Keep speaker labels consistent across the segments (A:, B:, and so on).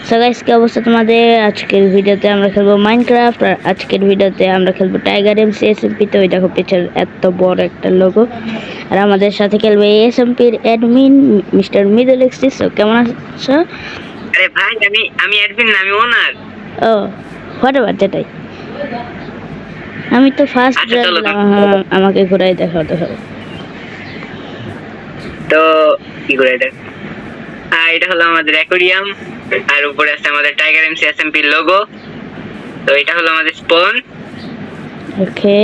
A: So guys, কি অবস্থা তোমাদের? আজকের ভিডিওতে আমরা খেলবো মাইনক্রাফট, আর আজকের ভিডিওতে আমরা খেলবো টাইগার এমসি এসএমপি। তো ওই দেখো পিছনে এত বড় একটা লোগো, আর আমাদের সাথে খেলবে এসএমপির admin Mister Middle Axis. So কেমন আছো?
B: আরে ভাই, আমি অ্যাডমিন না, আমি ওনার।
A: ও হোয়াটএভার, যেটাই। আমি তো ফার্স্ট আমাকে ঘুরাই দেখাও।
B: তো কি করে এটা? এটা হলো আমাদের অ্যাকোয়ারিয়াম, আর উপরে আছে আমাদের টাইগার এমসি এসএমপি লোগো। তো এটা হলো আমাদের স্পন।
A: ওকে,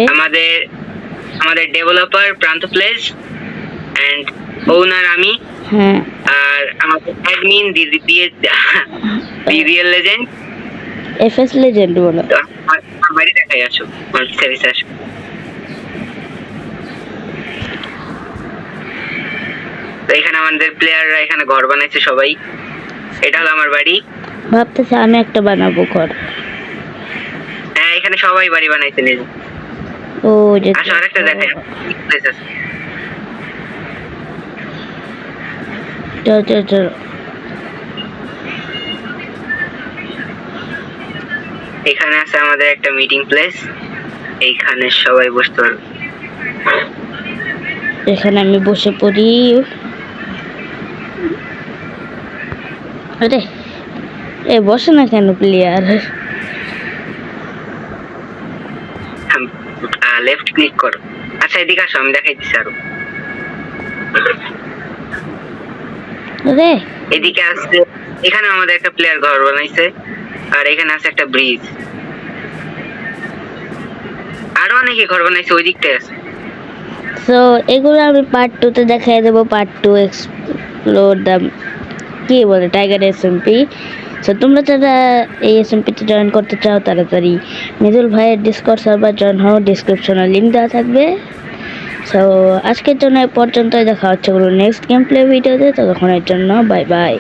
B: আমাদের ডেভেলপার প্রান্ত প্লেস এন্ড ওনার আমি।
A: হ্যাঁ,
B: আর আমাদের admin real legend,
A: FS legend বলো।
B: আমার বাড়ি দেখাই আসো, আমার সার্ভিস আসো। তো এখানে আমাদের প্লেয়াররা এখানে ঘর বানাইছে সবাই। এটা হলো আমার বাড়ি।
A: ভাবতেছি আমি একটা বানাবো ঘর।
B: হ্যাঁ, এখানে সবাই বাড়ি বানাইছে নিজে।
A: ও যে
B: আসো আরেকটা দেখাই।
A: চলো।
B: এখানে আছে আমাদের একটা মিটিং প্লেস, এইখানে সবাই বসতে পারবে।
A: এখানে আমি বসে পড়ি। আরে বসে না কেন প্লেয়ার?
B: লেফট ক্লিক করো। আচ্ছা এদিকে আসো, আমি দেখাই দিচ্ছি আরো।
A: আরে
B: এদিকে আসছে, এখানে আমাদের একটা প্লেয়ার ঘর বানাইছে, আর এখানে আছে একটা ব্রিজ। আরো অনেকে ঘর বানাইছে ওই দিকটায় আছে।
A: সো এগুলো আমি পার্ট 2 তে দেখাই দেবো। পার্ট 2 এক্সপ্লোর দ্য কি বলে টাইগার এসএমপি। সো তোমরা যারা এই এসএমপিতে জয়েন করতে চাও তাড়াতাড়ি মিদুল ভাইয়ের ডিসকর্ড সার্ভার জয়েন হও, ডিসক্রিপশনে লিঙ্ক দেওয়া থাকবে। সো আজকের জন্য এ পর্যন্তই, দেখা হচ্ছে কোনো নেক্সট গেম প্লে ভিডিওতে। ততক্ষণের জন্য বাই বাই।